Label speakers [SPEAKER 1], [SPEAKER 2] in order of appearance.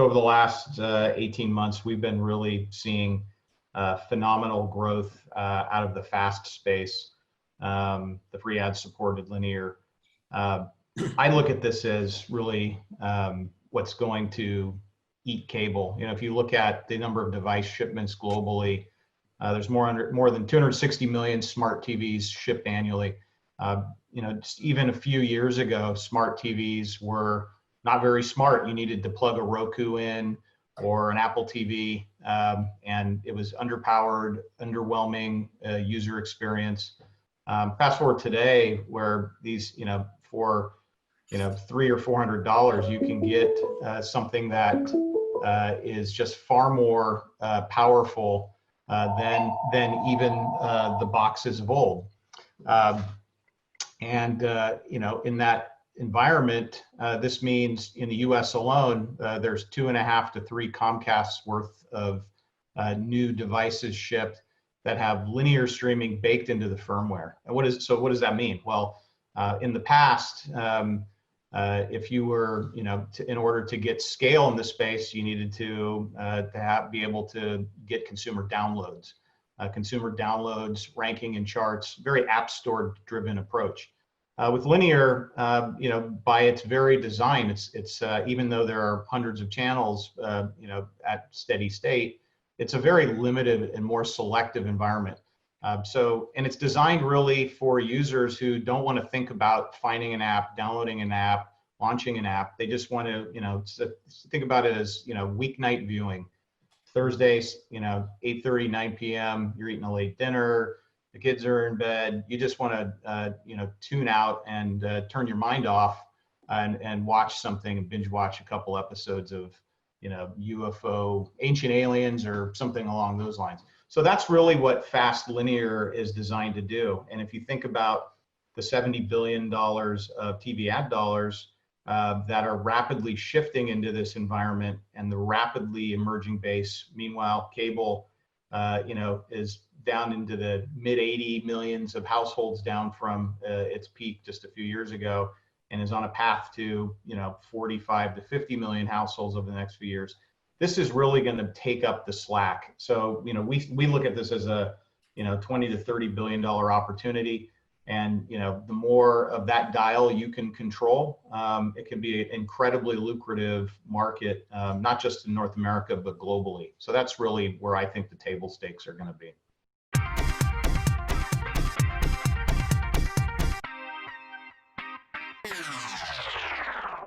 [SPEAKER 1] over the last 18 months, we've been really seeing phenomenal growth out of the FAST space, the free ad-supported linear. I look at this as really what's going to eat cable. You know, if you look at the number of device shipments globally, there's more than 260 million smart TVs shipped annually. You know, just even a few years ago, smart TVs were not very smart. You needed to plug a Roku in or an Apple TV, and it was underpowered, underwhelming user experience. Fast forward today, where these, you know, for $300 or $400, you can get something that is just far more powerful than even the boxes of old. You know, in that environment, this means in the U.S. alone, there's 2.5 to 3 Comcasts worth of new devices shipped that have linear streaming baked into the firmware. And what does that mean? Well, in the past, if you were, you know, in order to get scale in this space, you needed to be able to get consumer downloads. Consumer downloads, ranking and charts, very app store driven approach. With linear, you know, by its very design, it's even though there are hundreds of channels, you know, at steady state, it's a very limited and more selective environment. And it's designed really for users who don't want to think about finding an app, downloading an app, launching an app. They just want to, you know, think about it as, you know, weeknight viewing. Thursdays, you know, 8:30, 9 p.m., you're eating a late dinner, the kids are in bed, you just want to, you know, tune out and turn your mind off and watch something and binge watch a couple episodes of, you know, UFO, Ancient Aliens or something along those lines. So that's really what fast linear is designed to do. And if you think about the $70 billion of TV ad dollars that are rapidly shifting into this environment and the rapidly emerging base, meanwhile, cable, you know, is down into the mid 80 millions of households, down from its peak just a few years ago, and is on a path to, you know, 45 to 50 million households over the next few years. This is really going to take up the slack. So, you know, we look at this as a, you know, 20 to 30 billion dollar opportunity. And, you know, the more of that dial you can control, it can be an incredibly lucrative market, not just in North America, but globally. So that's really where I think the table stakes are going to be.